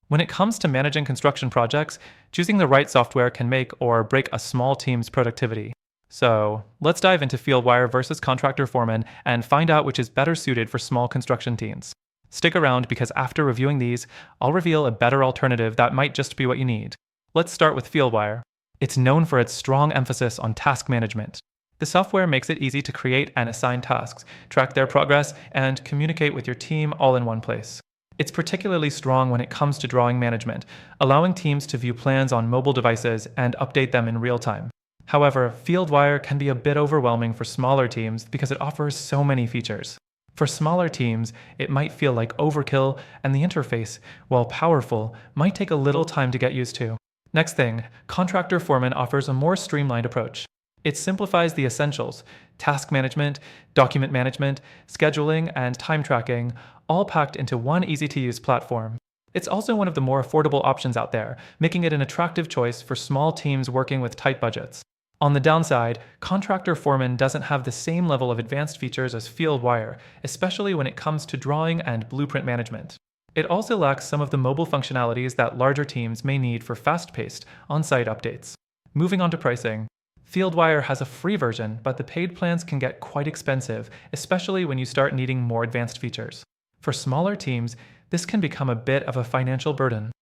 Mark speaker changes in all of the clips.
Speaker 1: When it comes to managing construction projects, choosing the right software can make or break a small team's productivity. So, let's dive into Fieldwire versus Contractor Foreman and find out which is better suited for small construction teams. Stick around because after reviewing these, I'll reveal a better alternative that might just be what you need. Let's start with Fieldwire. It's known for its strong emphasis on task management. The software makes it easy to create and assign tasks, track their progress, and communicate with your team all in one place. It's particularly strong when it comes to drawing management, allowing teams to view plans on mobile devices and update them in real time. However, Fieldwire can be a bit overwhelming for smaller teams because it offers so many features. For smaller teams, it might feel like overkill, and the interface, while powerful, might take a little time to get used to. Next thing, Contractor Foreman offers a more streamlined approach. It simplifies the essentials: task management, document management, scheduling, and time tracking, all packed into one easy-to-use platform. It's also one of the more affordable options out there, making it an attractive choice for small teams working with tight budgets. On the downside, Contractor Foreman doesn't have the same level of advanced features as Fieldwire, especially when it comes to drawing and blueprint management. It also lacks some of the mobile functionalities that larger teams may need for fast-paced, on-site updates. Moving on to pricing. Fieldwire has a free version, but the paid plans can get quite expensive, especially when you start needing more advanced features. For smaller teams, this can become a bit of a financial burden.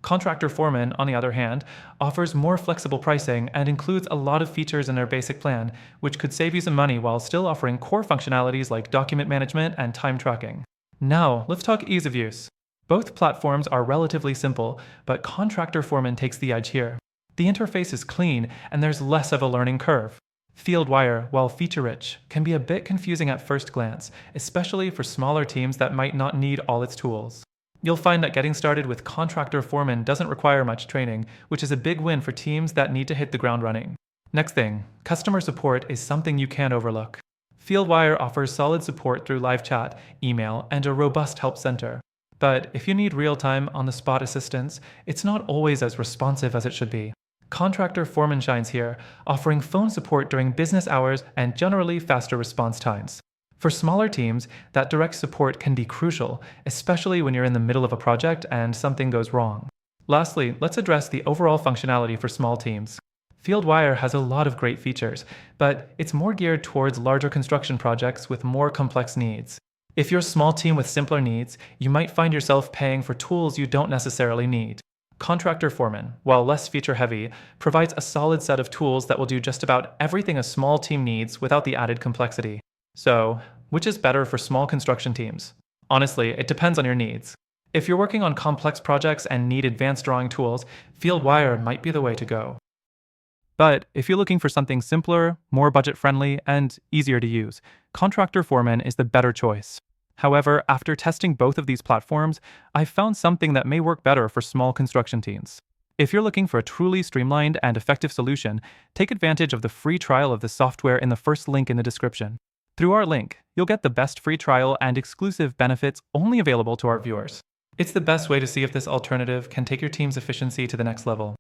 Speaker 1: Contractor Foreman, on the other hand, offers more flexible pricing and includes a lot of features in their basic plan, which could save you some money while still offering core functionalities like document management and time tracking. Now, let's talk ease of use. Both platforms are relatively simple, but Contractor Foreman takes the edge here. The interface is clean, and there's less of a learning curve. Fieldwire, while feature-rich, can be a bit confusing at first glance, especially for smaller teams that might not need all its tools. You'll find that getting started with Contractor Foreman doesn't require much training, which is a big win for teams that need to hit the ground running. Next thing, customer support is something you can't overlook. Fieldwire offers solid support through live chat, email, and a robust help center. But if you need real-time, on-the-spot assistance, it's not always as responsive as it should be. Contractor Foreman shines here, offering phone support during business hours and generally faster response times. For smaller teams, that direct support can be crucial, especially when you're in the middle of a project and something goes wrong. Lastly, let's address the overall functionality for small teams. Fieldwire has a lot of great features, but it's more geared towards larger construction projects with more complex needs. If you're a small team with simpler needs, you might find yourself paying for tools you don't necessarily need. Contractor Foreman, while less feature-heavy, provides a solid set of tools that will do just about everything a small team needs without the added complexity. So, which is better for small construction teams? Honestly, it depends on your needs. If you're working on complex projects and need advanced drawing tools, Fieldwire might be the way to go. But if you're looking for something simpler, more budget-friendly, and easier to use, Contractor Foreman is the better choice. However, after testing both of these platforms, I've found something that may work better for small construction teams. If you're looking for a truly streamlined and effective solution, take advantage of the free trial of the software in the first link in the description. Through our link, you'll get the best free trial and exclusive benefits only available to our viewers. It's the best way to see if this alternative can take your team's efficiency to the next level.